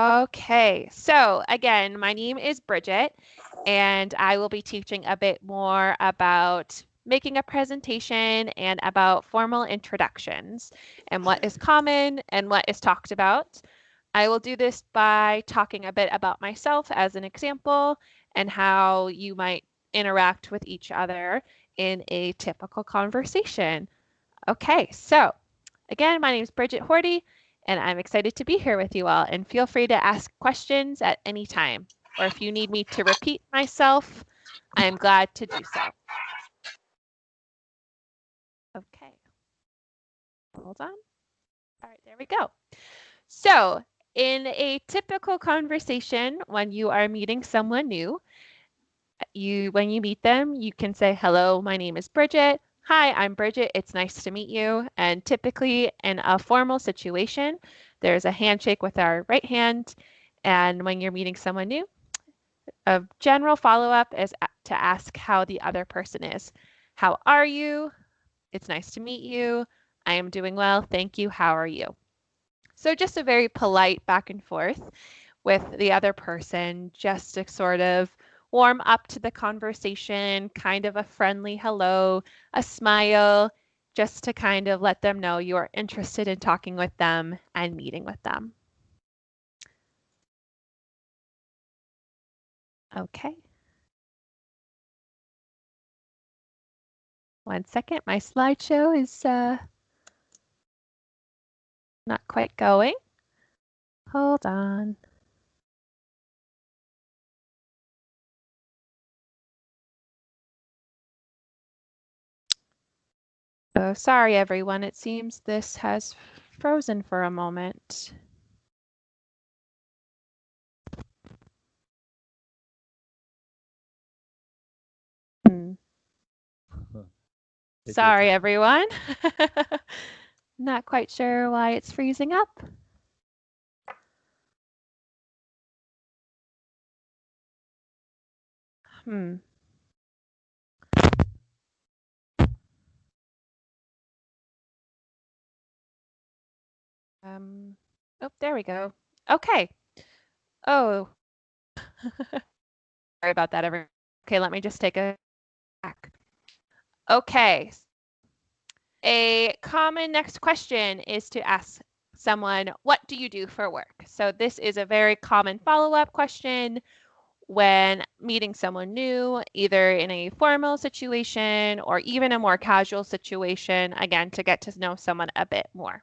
Okay, so again, my name is Bridget, and I will be teaching a bit more about making a presentation and about formal introductions and what is common and what is talked about. I will do this by talking a bit about myself as an example and how you might interact with each other in a typical conversation. Okay, so again, my name is Bridget Hoarty, and I'm excited to be here with you all. And feel free to ask questions at any time. Or if you need me to repeat myself, I am glad to do so. Okay, hold on. All right, there we go. So, in a typical conversation, when you are meeting someone new, when you meet them, you can say, "Hello, my name is Bridget. Hi, I'm Bridget. It's nice to meet you." And typically in a formal situation, there's a handshake with our right hand. And when you're meeting someone new, a general follow-up is to ask how the other person is. How are you? It's nice to meet you. I am doing well. Thank you. How are you? So just a very polite back and forth with the other person just to sort of warm up to the conversation, kind of a friendly hello, a smile, just to kind of let them know you are interested in talking with them and meeting with them. Okay. One second, my slideshow is not quite going. Hold on. Oh, sorry everyone. It seems this has frozen for a moment. Hmm. Sorry everyone. Not quite sure why it's freezing up. Hmm. Oh, there we go. Okay. Oh, sorry about that, everyone. Okay, let me just take a back. Okay. A common next question is to ask someone, what do you do for work? So this is a very common follow-up question when meeting someone new, either in a formal situation or even a more casual situation, again, to get to know someone a bit more.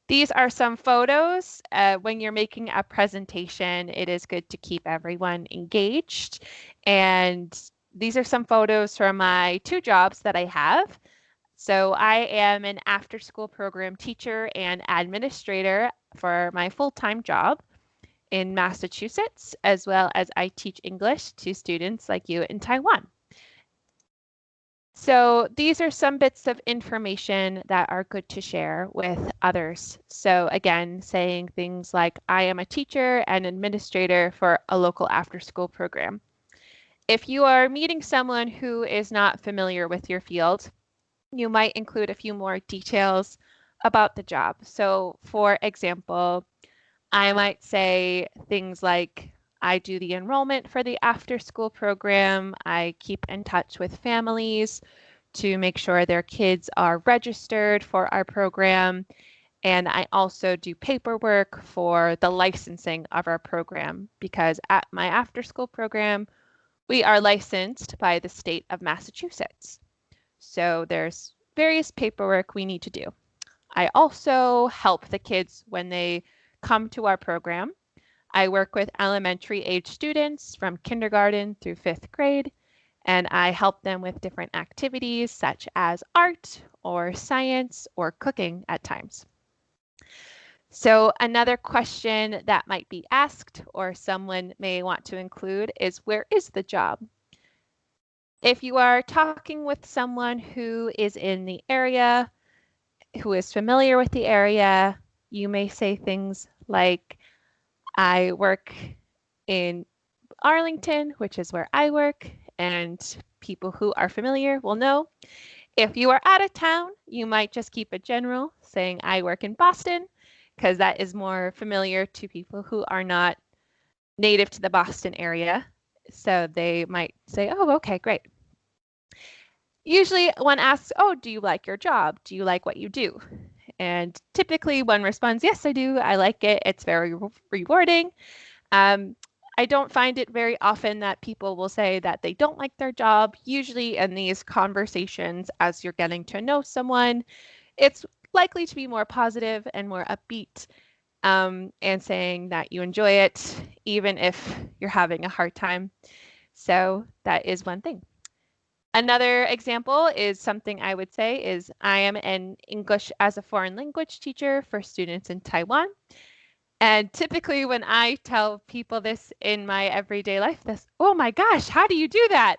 These are some photos. When you're making a presentation, it is good to keep everyone engaged. And these are some photos from my two jobs that I have. So I am an after-school program teacher and administrator for my full-time job in Massachusetts, as well as I teach English to students like you in Taiwan. So these are some bits of information that are good to share with others. So again, saying things like, I am a teacher and administrator for a local after-school program. If you are meeting someone who is not familiar with your field, you might include a few more details about the job. So for example, I might say things like, I do the enrollment for the after school program. I keep in touch with families to make sure their kids are registered for our program. And I also do paperwork for the licensing of our program because at my after school program, we are licensed by the state of Massachusetts. So there's various paperwork we need to do. I also help the kids when they come to our program. I work with elementary age students from kindergarten through fifth grade, and I help them with different activities such as art or science or cooking at times. So another question that might be asked or someone may want to include is, where is the job? If you are talking with someone who is in the area, who is familiar with the area, you may say things like, I work in Arlington, which is where I work, and people who are familiar will know. If you are out of town, you might just keep it general, saying I work in Boston. because that is more familiar to people who are not native to the Boston area. So they might say, oh, okay, great. Usually one asks, oh, do you like your job? Do you like what you do? And typically one responds, yes, I do. I like it. It's very rewarding. Um, I don't find it very often that people will say that they don't like their job. Usually in these conversations, as you're getting to know someone, it's likely to be more positive and more upbeat, and saying that you enjoy it, even if you're having a hard time. So that is one thing. Another example is something I would say is I am an English as a foreign language teacher for students in Taiwan. And typically when I tell people this in my everyday life, this, oh my gosh, how do you do that?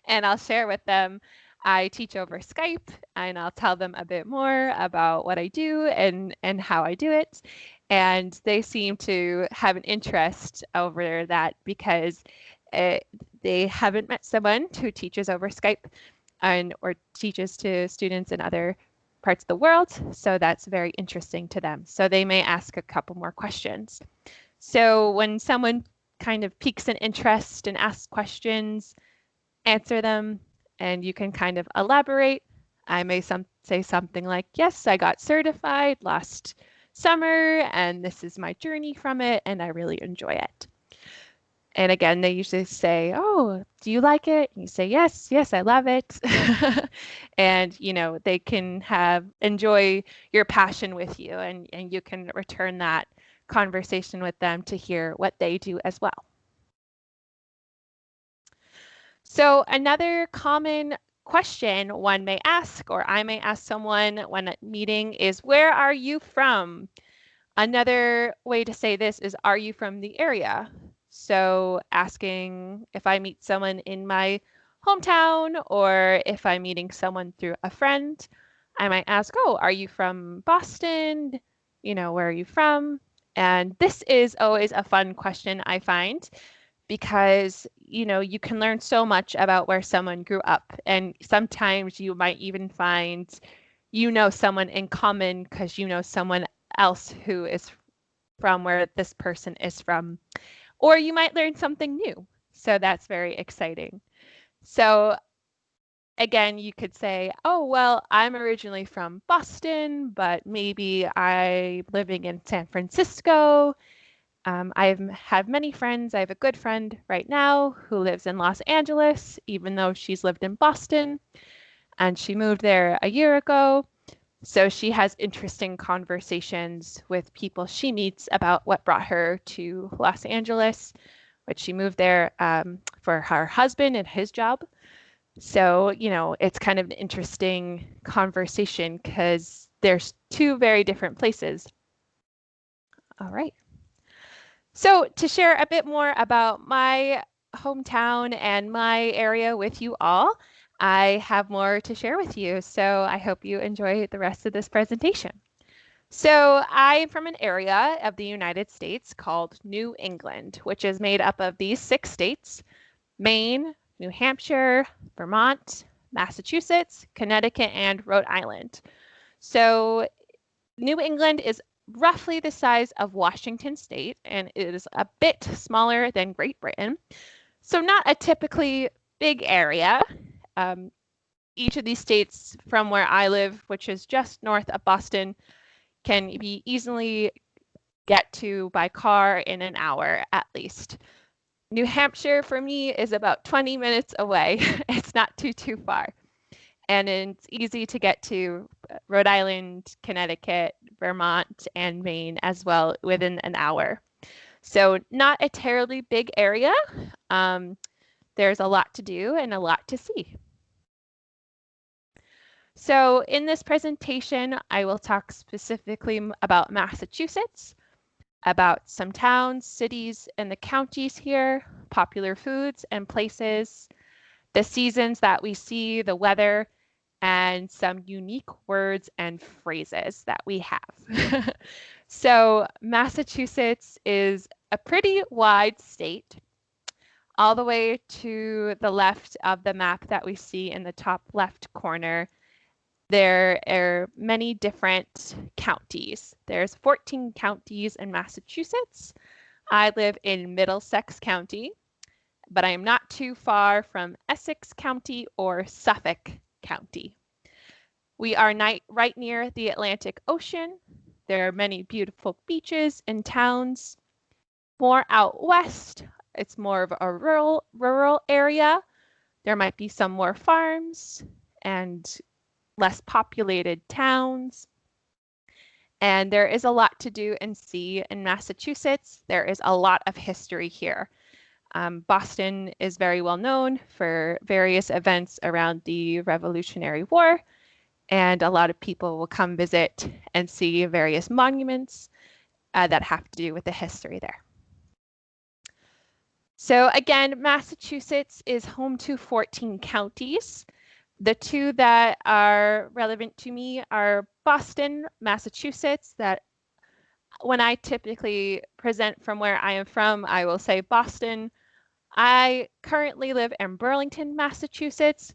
And I'll share with them. I teach over Skype and I'll tell them a bit more about what I do and how I do it. And they seem to have an interest over that because they haven't met someone who teaches over Skype and or teaches to students in other parts of the world. So that's very interesting to them. So they may ask a couple more questions. So when someone kind of piques an interest and asks questions, answer them, and you can kind of elaborate. I may say something like, yes, I got certified last summer, and this is my journey from it, and I really enjoy it. And again, they usually say, oh, do you like it? And you say, yes, yes, I love it. And, they can enjoy your passion with you and you can return that conversation with them to hear what they do as well. So another common question one may ask, or I may ask someone when at meeting is, where are you from? Another way to say this is, are you from the area? So asking if I meet someone in my hometown or if I'm meeting someone through a friend, I might ask, oh, are you from Boston? Where are you from? And this is always a fun question I find because, you can learn so much about where someone grew up. And sometimes you might even find, someone in common because you know someone else who is from where this person is from. Or you might learn something new. So that's very exciting. So again, you could say, oh, well, I'm originally from Boston, but maybe I'm living in San Francisco. I have many friends. I have a good friend right now who lives in Los Angeles, even though she's lived in Boston, and she moved there a year ago. So she has interesting conversations with people she meets about what brought her to Los Angeles, which she moved there for her husband and his job. So, it's kind of an interesting conversation because there's two very different places. All right. So to share a bit more about my hometown and my area with you all, I have more to share with you. So I hope you enjoy the rest of this presentation. So I'm from an area of the United States called New England, which is made up of these 6 states: Maine, New Hampshire, Vermont, Massachusetts, Connecticut, and Rhode Island. So New England is roughly the size of Washington State, and it is a bit smaller than Great Britain. So not a typically big area. Each of these states from where I live, which is just north of Boston, can be easily get to by car in an hour at least. New Hampshire for me is about 20 minutes away. It's not too far. And it's easy to get to Rhode Island, Connecticut, Vermont, and Maine as well within an hour. So not a terribly big area. There's a lot to do and a lot to see. So in this presentation, I will talk specifically about Massachusetts, about some towns, cities, and the counties here, popular foods and places, the seasons that we see, the weather, and some unique words and phrases that we have. So Massachusetts is a pretty wide state. All the way to the left of the map that we see in the top left corner There are many different counties. There's 14 counties in Massachusetts. I live in Middlesex County, but I am not too far from Essex County or Suffolk County. We are right near the Atlantic Ocean. There are many beautiful beaches and towns. More out west, it's more of a rural area. There might be some more farms and less populated towns. And there is a lot to do and see in Massachusetts. There is a lot of history here. Boston is very well known for various events around the Revolutionary War, and a lot of people will come visit and see various monuments that have to do with the history there. So again, Massachusetts is home to 14 counties. The two that are relevant to me are Boston, Massachusetts, that when I typically present from where I am from, I will say Boston. I currently live in Burlington, Massachusetts.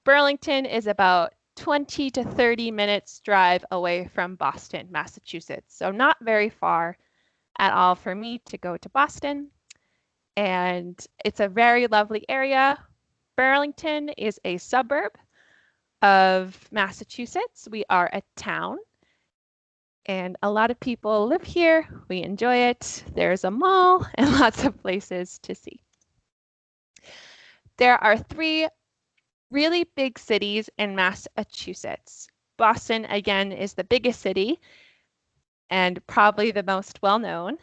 Burlington is about 20 to 30 minutes drive away from Boston, Massachusetts. So not very far at all for me to go to Boston. And it's a very lovely area. Burlington is a suburb of Massachusetts. We are a town, and a lot of people live here. We enjoy it. There's a mall and lots of places to see. There are 3 really big cities in Massachusetts. Boston, again, is the biggest city and probably the most well-known.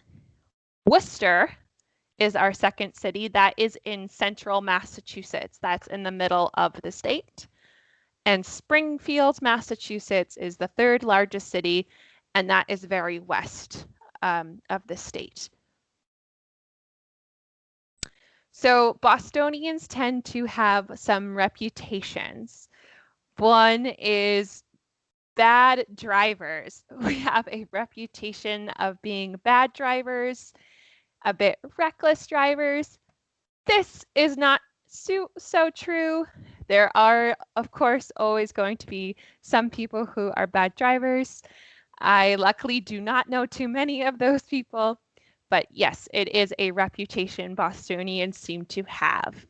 Worcester is our second city. That is in central Massachusetts. That's in the middle of the state. And Springfield, Massachusetts is the 3rd largest city, and that is very west of the state. So Bostonians tend to have some reputations. One is bad drivers. We have a reputation of being bad drivers, a bit reckless drivers. This is not so true. There are, of course, always going to be some people who are bad drivers. I luckily do not know too many of those people, but yes, it is a reputation Bostonians seem to have.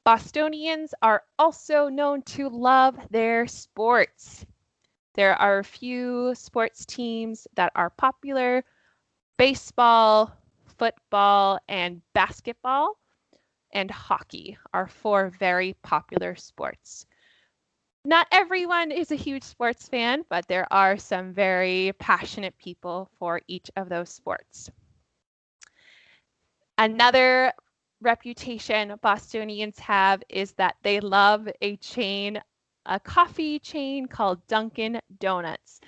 Bostonians are also known to love their sports. There are a few sports teams that are popular: baseball, football, and basketball, and hockey are 4 very popular sports. Not everyone is a huge sports fan, but there are some very passionate people for each of those sports. Another reputation Bostonians have is that they love a coffee chain called Dunkin' Donuts.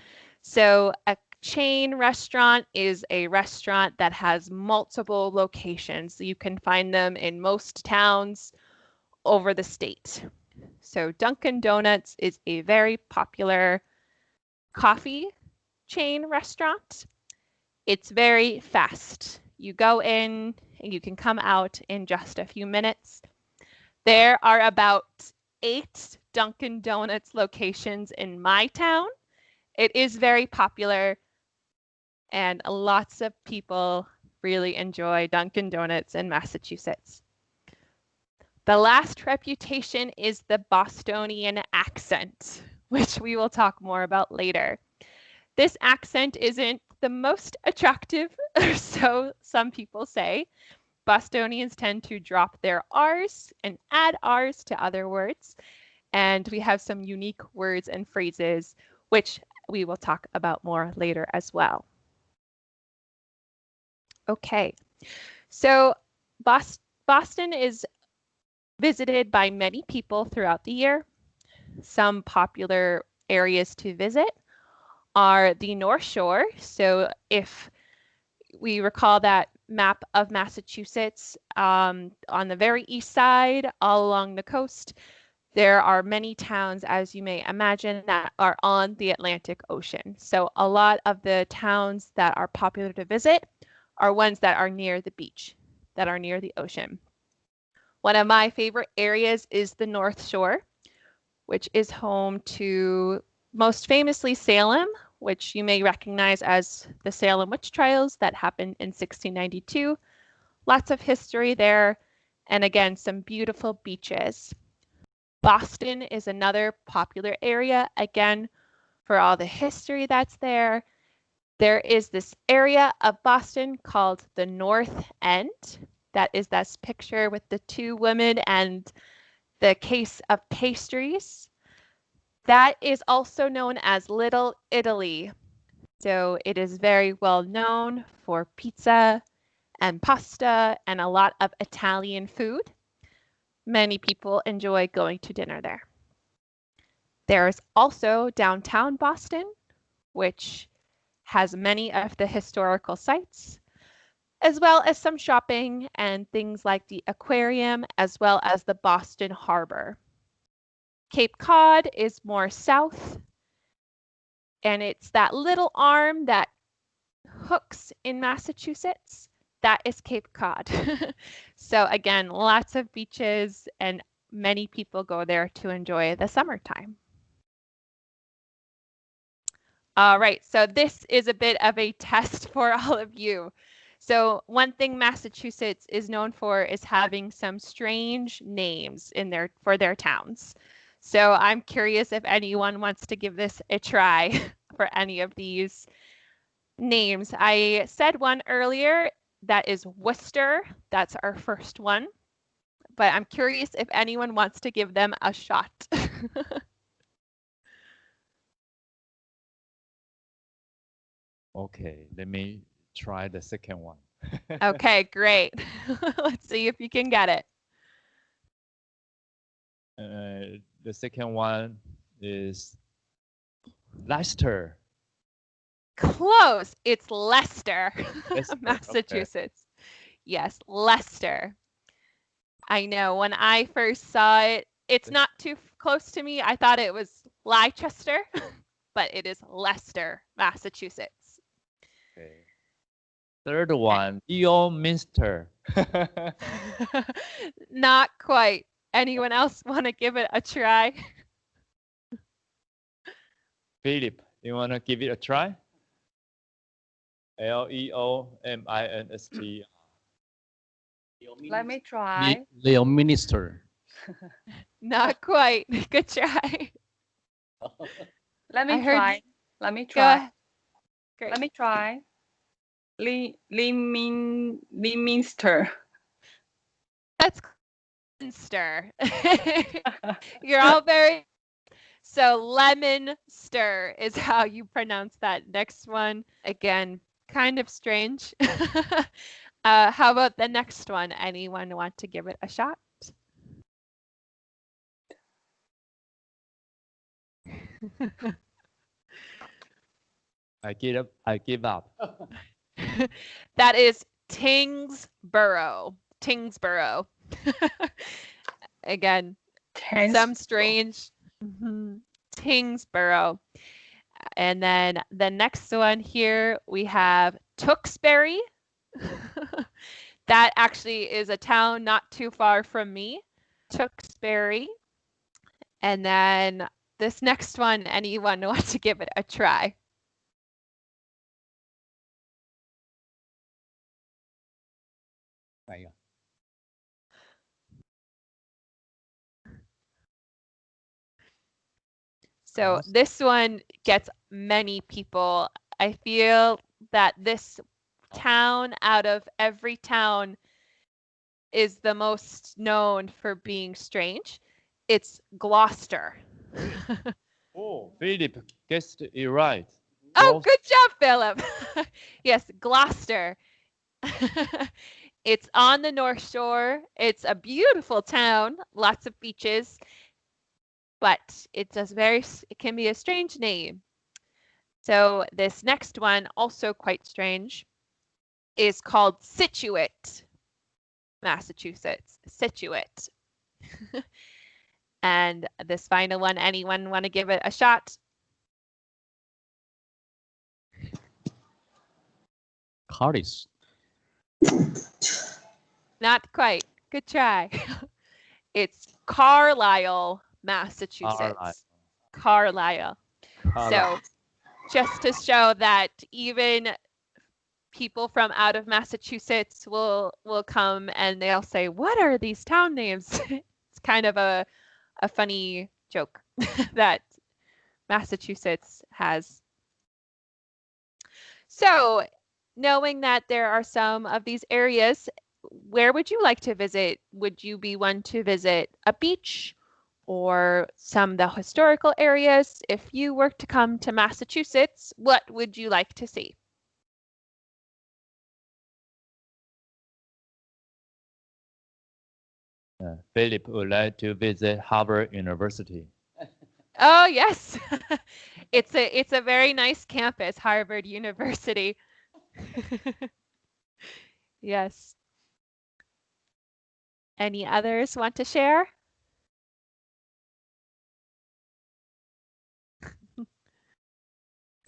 So a chain restaurant is a restaurant that has multiple locations. You can find them in most towns over the state. So Dunkin' Donuts is a very popular coffee chain restaurant. It's very fast. You go in and you can come out in just a few minutes. There are about 8 Dunkin' Donuts locations in my town. It is very popular, and lots of people really enjoy Dunkin' Donuts in Massachusetts. The last reputation is the Bostonian accent, which we will talk more about later. This accent isn't the most attractive, or so some people say. Bostonians tend to drop their R's and add R's to other words, and we have some unique words and phrases, which we will talk about more later as well. Okay, so Boston is visited by many people throughout the year. Some popular areas to visit are the North Shore. So if we recall that map of Massachusetts, on the very east side, all along the coast, there are many towns, as you may imagine, that are on the Atlantic Ocean. So a lot of the towns that are popular to visit are ones that are near the beach, that are near the ocean. One of my favorite areas is the North Shore. which is home to most famously Salem, which you may recognize as the Salem witch trials that happened in 1692. Lots of history there, and again, some beautiful beaches. Boston is another popular area, again, for all the history that's there. There is this area of Boston called the North End. That is this picture with the two women and the case of pastries. That is also known as Little Italy. So it is very well known for pizza and pasta and a lot of Italian food. Many people enjoy going to dinner there. There's also downtown Boston, which has many of the historical sites, as well as some shopping and things like the aquarium, as well as the Boston Harbor. Cape Cod is more south, and it's that little arm that hooks in Massachusetts. That is Cape Cod. So again, lots of beaches, and many people go there to enjoy the summertime. All right, so this is a bit of a test for all of you. So one thing Massachusetts is known for is having some strange names for their towns. So I'm curious if anyone wants to give this a try for any of these names. I said one earlier, that is Worcester. That's our first one. But I'm curious if anyone wants to give them a shot. Okay, let me try the second one. Okay, great. Let's see if you can get it. The second one is Leicester. Close. It's Leicester, Leicester, Massachusetts. Okay. Yes, Leicester. I know when I first saw it, it's not too close to me. I thought it was Leicester, but it is Leicester, Massachusetts. Okay. Third one, Leominster. Not quite. Anyone else want to give it a try? Philip, you want to give it a try? Leominster. Let me try. Leominster. Not quite. Good try. Let me I heard try. Let me Go try. ahead. Great. Let me try. Leominster. That's Leominster. You're all very so Leominster is how you pronounce that next one. Again, kind of strange. How about the next one? Anyone want to give it a shot? I give up. That is Tingsboro. Tingsboro. Again, some strange Tingsboro. And then the next one here, we have Tewksbury. That actually is a town not too far from me, Tewksbury. And then this next one, anyone want to give it a try? So this one gets many people. I feel that this town out of every town is the most known for being strange. It's Gloucester. Oh, Philip guessed it right. Oh, good job, Philip. Yes, Gloucester. It's on the North Shore. It's a beautiful town, lots of beaches, but it can be a strange name. So this next one, also quite strange, is called Scituate, Massachusetts. Scituate. And this final one, anyone want to give it a shot? Cardi's. Not quite. Good try. It's Carlisle, Massachusetts. Carlisle. So just to show that even people from out of Massachusetts will come and they'll say, "What are these town names?" It's kind of a funny joke that Massachusetts has. So, knowing that there are some of these areas, where would you like to visit? Would you be one to visit a beach or some of the historical areas? If you were to come to Massachusetts, what would you like to see? Philip would like to visit Harvard University. Oh, yes. It's a very nice campus, Harvard University. Yes. Any others want to share?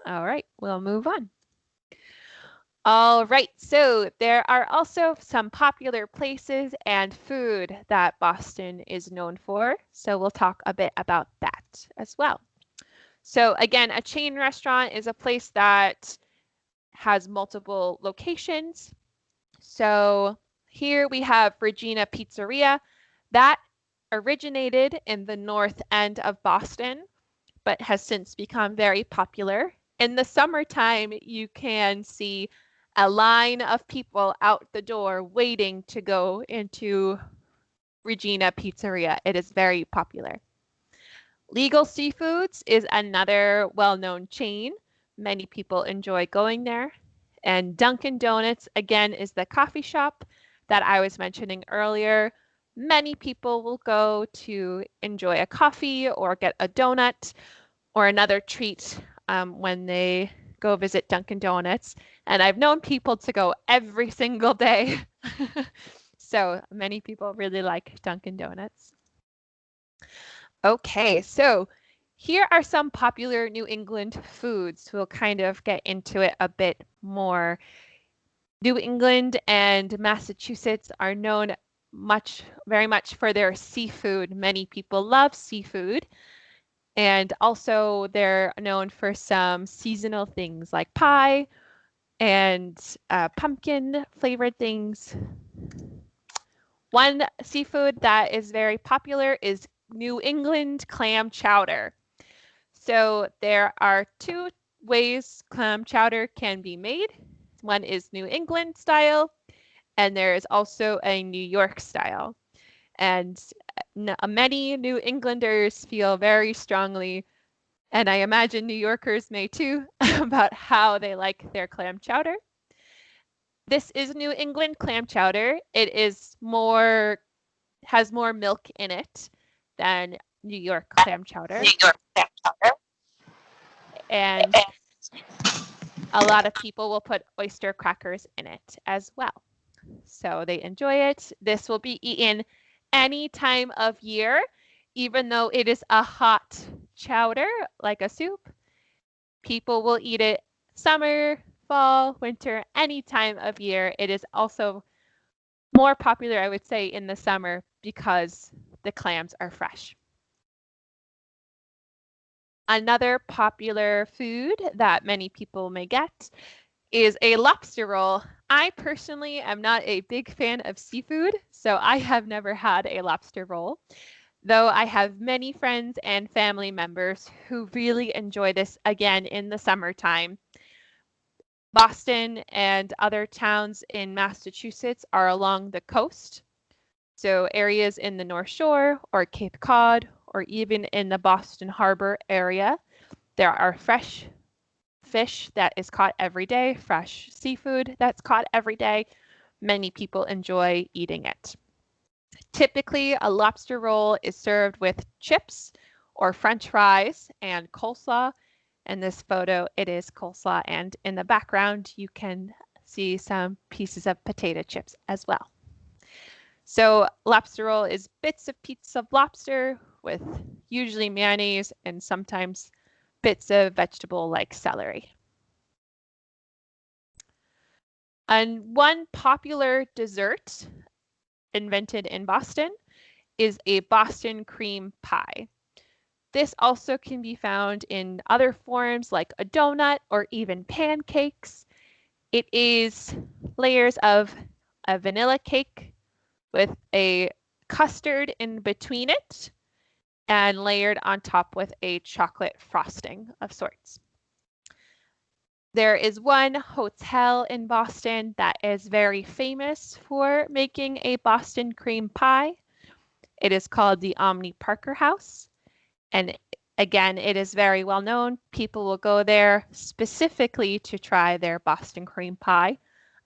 All right, we'll move on. All right, so there are also some popular places and food that Boston is known for. So we'll talk a bit about that as well. So again, a chain restaurant is a place that has multiple locations. So here we have Regina Pizzeria. That originated in the north end of Boston, but has since become very popular. In the summertime, you can see a line of people out the door waiting to go into Regina Pizzeria. It is very popular. Legal Seafoods is another well-known chain. Many people enjoy going there. And Dunkin' Donuts, again, is the coffee shop that I was mentioning earlier. Many people will go to enjoy a coffee or get a donut or another treat when they go visit Dunkin' Donuts. And I've known people to go every single day. So many people really like Dunkin' Donuts. Okay, so here are some popular New England foods. We'll kind of get into it a bit more. New England and Massachusetts are known very much for their seafood. Many people love seafood. And also they're known for some seasonal things like pie and pumpkin flavored things. One seafood that is very popular is New England clam chowder. So there are two ways clam chowder can be made. One is New England style, and there is also a New York style. And many New Englanders feel very strongly, and I imagine New Yorkers may too, about how they like their clam chowder. This is New England clam chowder. It is has more milk in it than New York clam chowder. And a lot of people will put oyster crackers in it as well. So they enjoy it. This will be eaten any time of year, even though it is a hot chowder, like a soup. People will eat it summer, fall, winter, any time of year. It is also more popular, I would say, in the summer because the clams are fresh. Another popular food that many people may get is a lobster roll. I personally am not a big fan of seafood, so I have never had a lobster roll, though I have many friends and family members who really enjoy this again in the summertime. Boston and other towns in Massachusetts are along the coast, so areas in the North Shore or Cape Cod or even in the Boston Harbor area, there are fresh fish that is caught every day, fresh seafood that's caught every day. Many people enjoy eating it. Typically, a lobster roll is served with chips or French fries and coleslaw. In this photo, it is coleslaw, and in the background, you can see some pieces of potato chips as well. So lobster roll is bits of pieces of lobster with usually mayonnaise and sometimes bits of vegetable like celery. And one popular dessert invented in Boston is a Boston cream pie. this also can be found in other forms like a donut or even pancakes. It is layers of a vanilla cake with a custard in between it and layered on top with a chocolate frosting of sorts. There is one hotel in Boston that is very famous for making a Boston cream pie. It is called the Omni Parker House. And again, it is very well known. People will go there specifically to try their Boston cream pie.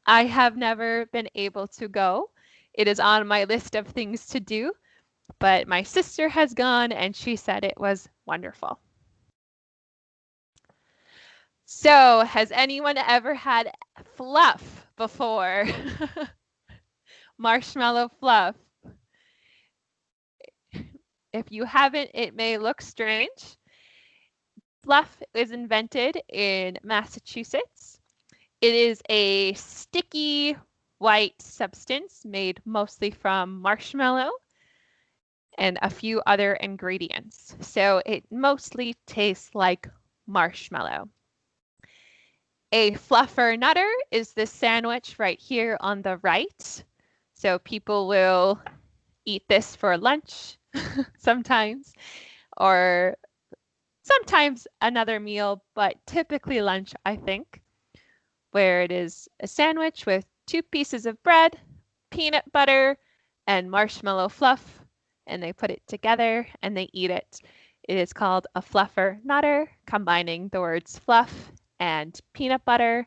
I have never been able to go. It is on my list of things to do, but my sister has gone and she said it was wonderful. So, has anyone ever had fluff before? Marshmallow fluff. If you haven't, it may look strange. Fluff is invented in Massachusetts. It is a sticky white substance made mostly from marshmallow and a few other ingredients. So it mostly tastes like marshmallow. A fluffer nutter is this sandwich right here on the right. So people will eat this for lunch sometimes, or sometimes another meal, but typically lunch, I think, where it is a sandwich with 2 pieces of bread, peanut butter, and marshmallow fluff, and they put it together and they eat it. It is called a fluffer nutter, combining the words fluff and peanut butter.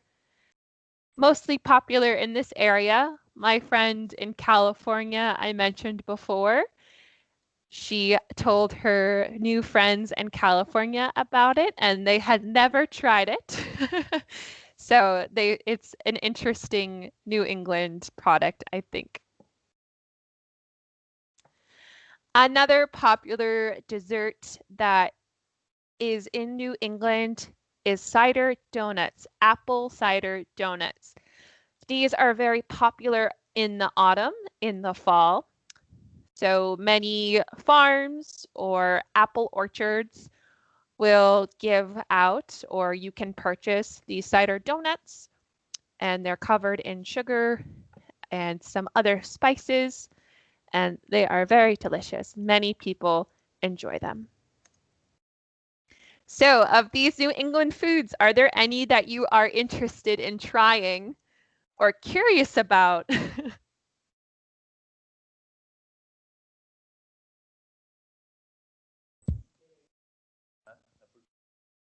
Mostly popular in this area. My friend in California, I mentioned before, she told her new friends in California about it, and they had never tried it. So it's an interesting New England product, I think. Another popular dessert that is in New England is cider donuts, apple cider donuts. These are very popular in the autumn, in the fall. So many farms or apple orchards will give out, or you can purchase these cider donuts, and they're covered in sugar and some other spices, and they are very delicious. Many people enjoy them. So, of these New England foods, are there any that you are interested in trying or curious about?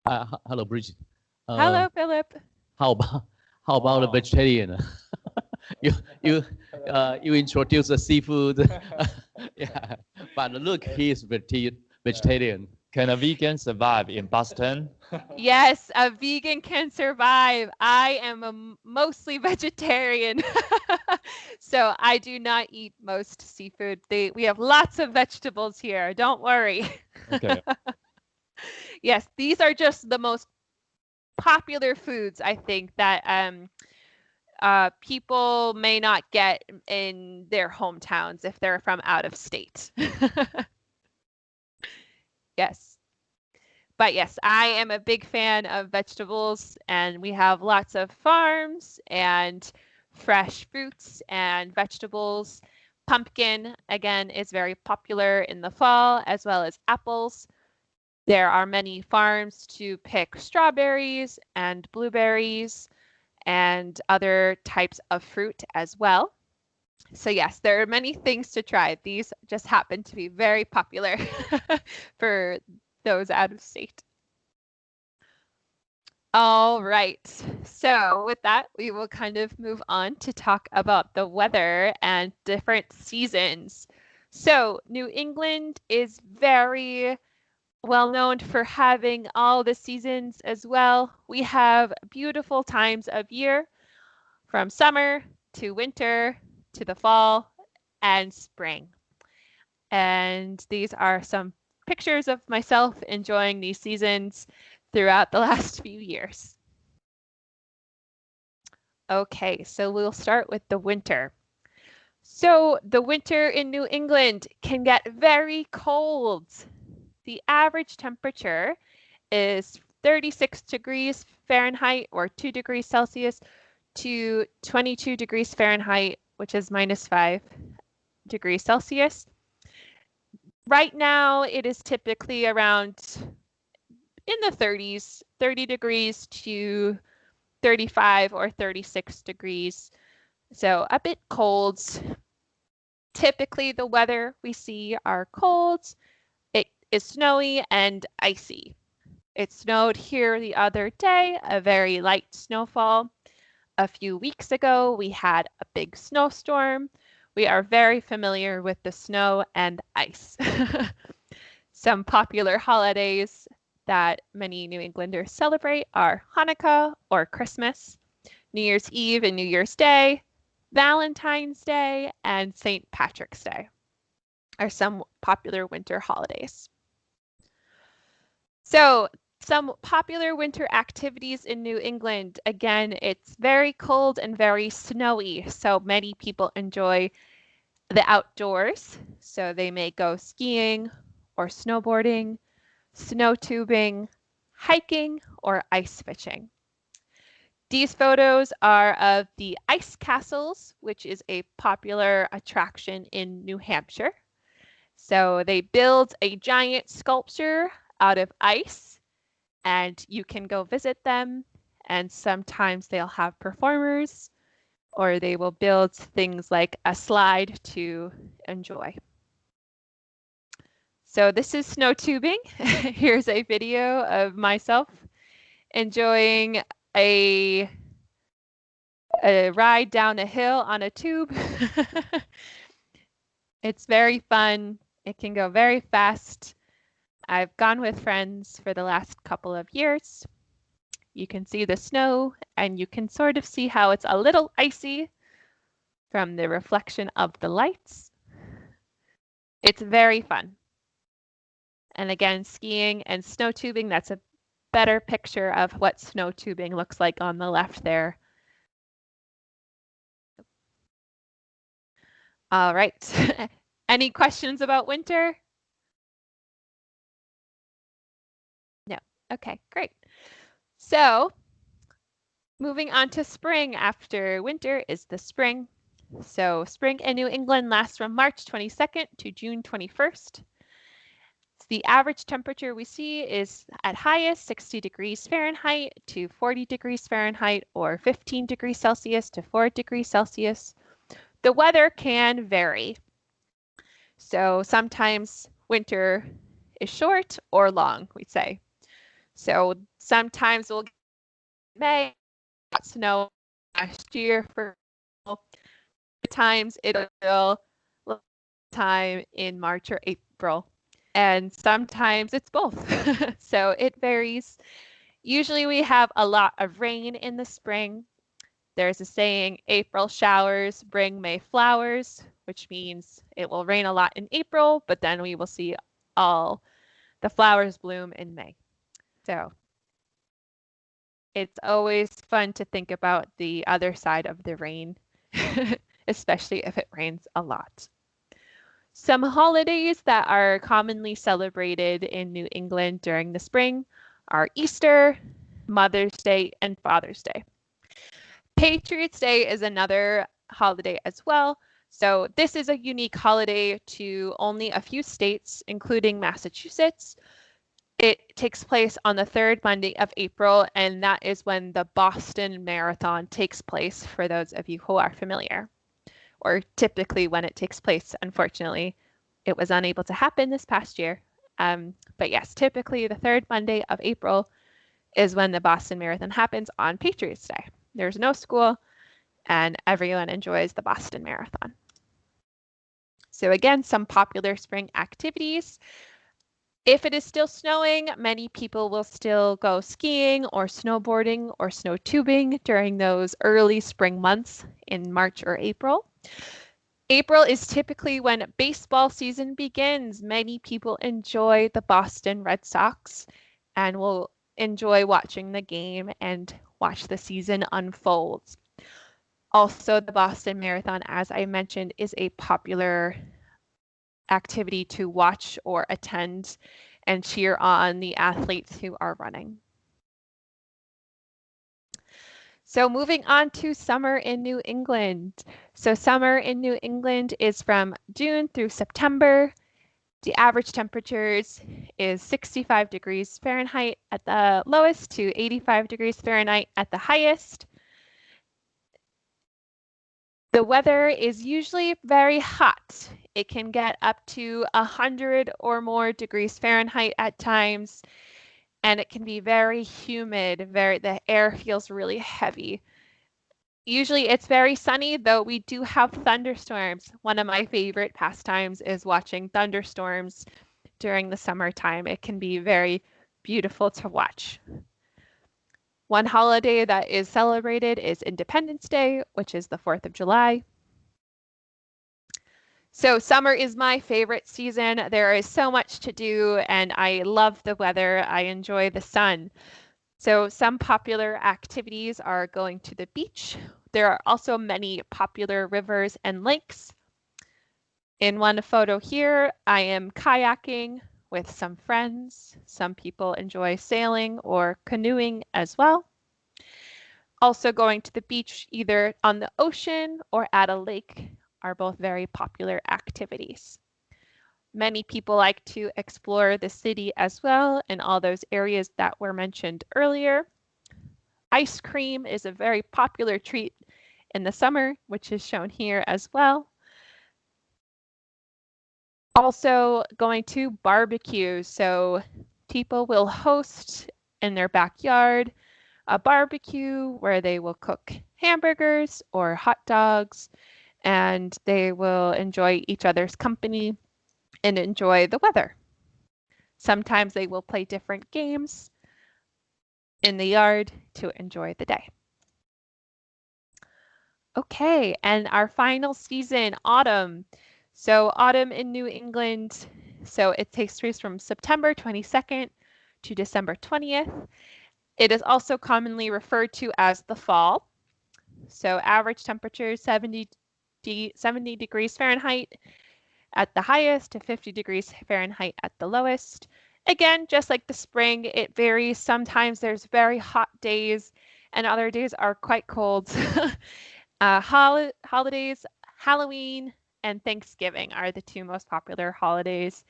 Hello, Bridget. Hello, Philip. How about the vegetarian? you introduce the seafood. Yeah, but look, he is vegetarian. Can a vegan survive in Boston? Yes, a vegan can survive. I am mostly vegetarian, so I do not eat most seafood. We have lots of vegetables here. Don't worry. Okay. Yes, these are just the most popular foods, I think, that people may not get in their hometowns if they're from out of state. Yes. But yes, I am a big fan of vegetables, and we have lots of farms and fresh fruits and vegetables. Pumpkin, again, is very popular in the fall, as well as apples. There are many farms to pick strawberries and blueberries and other types of fruit as well. So yes, there are many things to try. These just happen to be very popular for those out of state. All right, so with that, we will kind of move on to talk about the weather and different seasons. So New England is very well known for having all the seasons as well. We have beautiful times of year, from summer to winter to the fall and spring. And these are some pictures of myself enjoying these seasons throughout the last few years. Okay, so we'll start with the winter. So the winter in New England can get very cold. The average temperature is 36 degrees Fahrenheit or 2 degrees Celsius to 22 degrees Fahrenheit, which is -5 degrees Celsius. Right now, it is typically around in the 30s, 30 degrees to 35 or 36 degrees. So a bit cold. Typically, the weather we see are cold. It is snowy and icy. It snowed here the other day, a very light snowfall. A few weeks ago, we had a big snowstorm. We are very familiar with the snow and ice. Some popular holidays that many New Englanders celebrate are Hanukkah or Christmas, New Year's Eve and New Year's Day, Valentine's Day, and St. Patrick's Day are some popular winter holidays. So, some popular winter activities in New England. Again, it's very cold and very snowy, so many people enjoy the outdoors. So they may go skiing or snowboarding, snow tubing, hiking, or ice fishing. These photos are of the ice castles, which is a popular attraction in New Hampshire. So they build a giant sculpture out of ice, and you can go visit them, and sometimes they'll have performers, or they will build things like a slide to enjoy. So this is snow tubing. Here's a video of myself enjoying a ride down a hill on a tube. It's very fun. It can go very fast. I've gone with friends for the last couple of years. You can see the snow, and you can sort of see how it's a little icy from the reflection of the lights. It's very fun. And again, skiing and snow tubing, that's a better picture of what snow tubing looks like on the left there. All right. Any questions about winter? No. Okay, great. So moving on to spring after winter is the spring. So spring in New England lasts from March 22nd to June 21st. The average temperature we see is at highest 60 degrees Fahrenheit to 40 degrees Fahrenheit or 15 degrees Celsius to 4 degrees Celsius. The weather can vary. So sometimes winter is short or long, we'd say. So sometimes we'll get May, snow last year for times it'll time in March or April. And sometimes it's both. So it varies. Usually we have a lot of rain in the spring. There's a saying, April showers bring May flowers, which means it will rain a lot in April, but then we will see all the flowers bloom in May. So it's always fun to think about the other side of the rain, especially if it rains a lot. Some holidays that are commonly celebrated in New England during the spring are Easter, Mother's Day, and Father's Day. Patriots' Day is another holiday as well. So this is a unique holiday to only a few states, including Massachusetts. It takes place on the third Monday of April, and that is when the Boston Marathon takes place, for those of you who are familiar. Or typically when it takes place. Unfortunately, it was unable to happen this past year. But yes, typically the third Monday of April is when the Boston Marathon happens on Patriots' Day. There's no school, and everyone enjoys the Boston Marathon. So again, some popular spring activities. If it is still snowing, many people will still go skiing or snowboarding or snow tubing during those early spring months in March or April. April is typically when baseball season begins. Many people enjoy the Boston Red Sox and will enjoy watching the game and watch the season unfold. Also, the Boston Marathon, as I mentioned, is a popular activity to watch or attend. and cheer on the athletes who are running. So moving on to summer in New England. So summer in New England is from June through September. The average temperatures is 65 degrees Fahrenheit at the lowest to 85 degrees Fahrenheit at the highest. The weather is usually very hot. It can get up to 100 or more degrees Fahrenheit at times, and it can be very humid. The air feels really heavy. Usually it's very sunny, though we do have thunderstorms. One of my favorite pastimes is watching thunderstorms during the summertime. It can be very beautiful to watch. One holiday that is celebrated is Independence Day, which is the 4th of July. So summer is my favorite season. There is so much to do, and I love the weather. I enjoy the sun. So some popular activities are going to the beach. There are also many popular rivers and lakes. In one photo here, I am kayaking with some friends. Some people enjoy sailing or canoeing as well. Also going to the beach either on the ocean or at a lake are both very popular activities. Many people like to explore the city as well in all those areas that were mentioned earlier. Ice cream is a very popular treat in the summer, which is shown here as well. Also going to barbecues. So people will host in their backyard a barbecue where they will cook hamburgers or hot dogs, and they will enjoy each other's company and enjoy the weather. Sometimes they will play different games in the yard to enjoy the day. Okay, and our final season, autumn. So autumn in New England, so it takes place from September 22nd to December 20th. It is also commonly referred to as the fall. So average temperature 70 degrees Fahrenheit at the highest to 50 degrees Fahrenheit at the lowest. Again, just like the spring, it varies. Sometimes there's very hot days and other days are quite cold. Holidays, Halloween and Thanksgiving are the two most popular holidays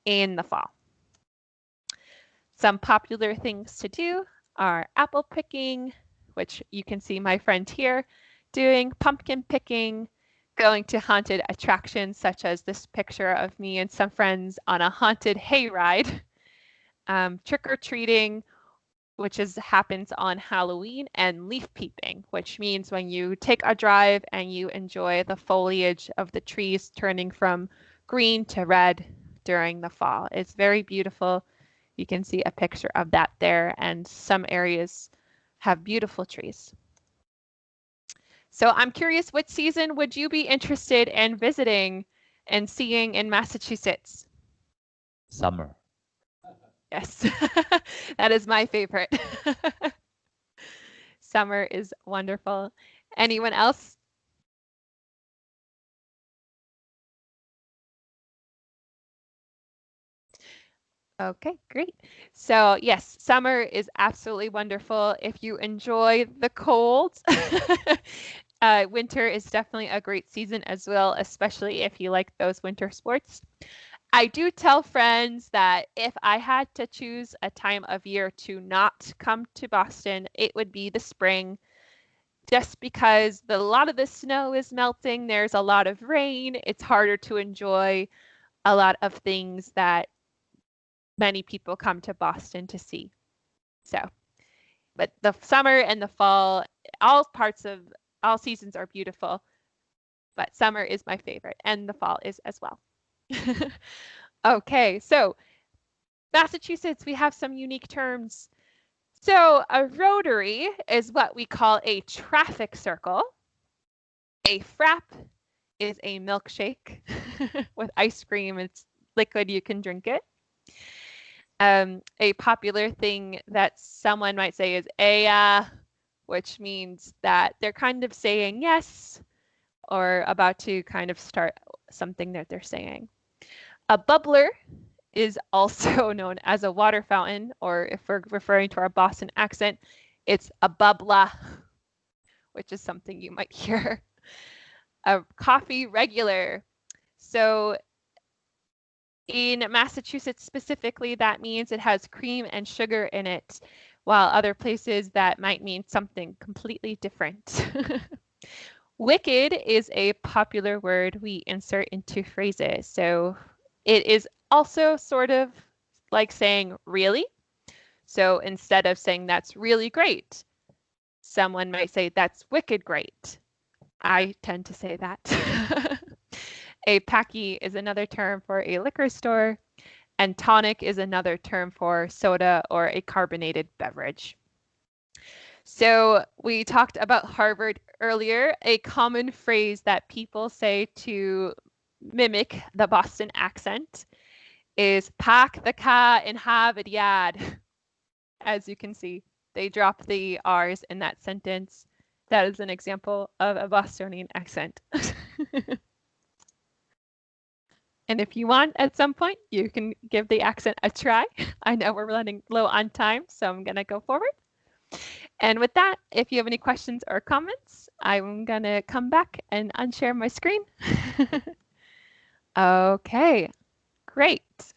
in the fall. Some popular things to do are apple picking, which you can see my friend here doing, pumpkin picking, going to haunted attractions such as this picture of me and some friends on a haunted hayride, trick-or-treating, which happens on Halloween, and leaf peeping, which means when you take a drive and you enjoy the foliage of the trees turning from green to red during the fall. It's very beautiful. You can see a picture of that there, and some areas have beautiful trees. So I'm curious, what season would you be interested in visiting and seeing in Massachusetts? Summer. Yes, that is my favorite. Summer is wonderful. Anyone else? Okay, great. So yes, summer is absolutely wonderful if you enjoy the cold. Winter is definitely a great season as well, especially if you like those winter sports. I do tell friends that if I had to choose a time of year to not come to Boston, it would be the spring, just because a lot of the snow is melting, there's a lot of rain, it's harder to enjoy a lot of things that many people come to Boston to see. So, but the summer and the fall, all seasons are beautiful, but summer is my favorite and the fall is as well. Okay, so Massachusetts, we have some unique terms. So a rotary is what we call a traffic circle. A frap is a milkshake with ice cream. It's liquid, you can drink it. A popular thing that someone might say is which means that they're kind of saying yes or about to kind of start something that they're saying. A bubbler is also known as a water fountain, or if we're referring to our Boston accent, it's a bubbler, which is something you might hear. A coffee regular. So in Massachusetts specifically, that means it has cream and sugar in it, while other places that might mean something completely different. Wicked is a popular word we insert into phrases. So it is also sort of like saying really. So instead of saying that's really great, someone might say that's wicked great. I tend to say that. A packy is another term for a liquor store, and tonic is another term for soda or a carbonated beverage. So we talked about Harvard earlier. A common phrase that people say to mimic the Boston accent is pack the car and have it yad. As you can see, they drop the R's in that sentence. That is an example of a Bostonian accent. And if you want, at some point, you can give the accent a try. I know we're running low on time, so I'm going to go forward. And with that, if you have any questions or comments, I'm going to come back and unshare my screen. Okay, great.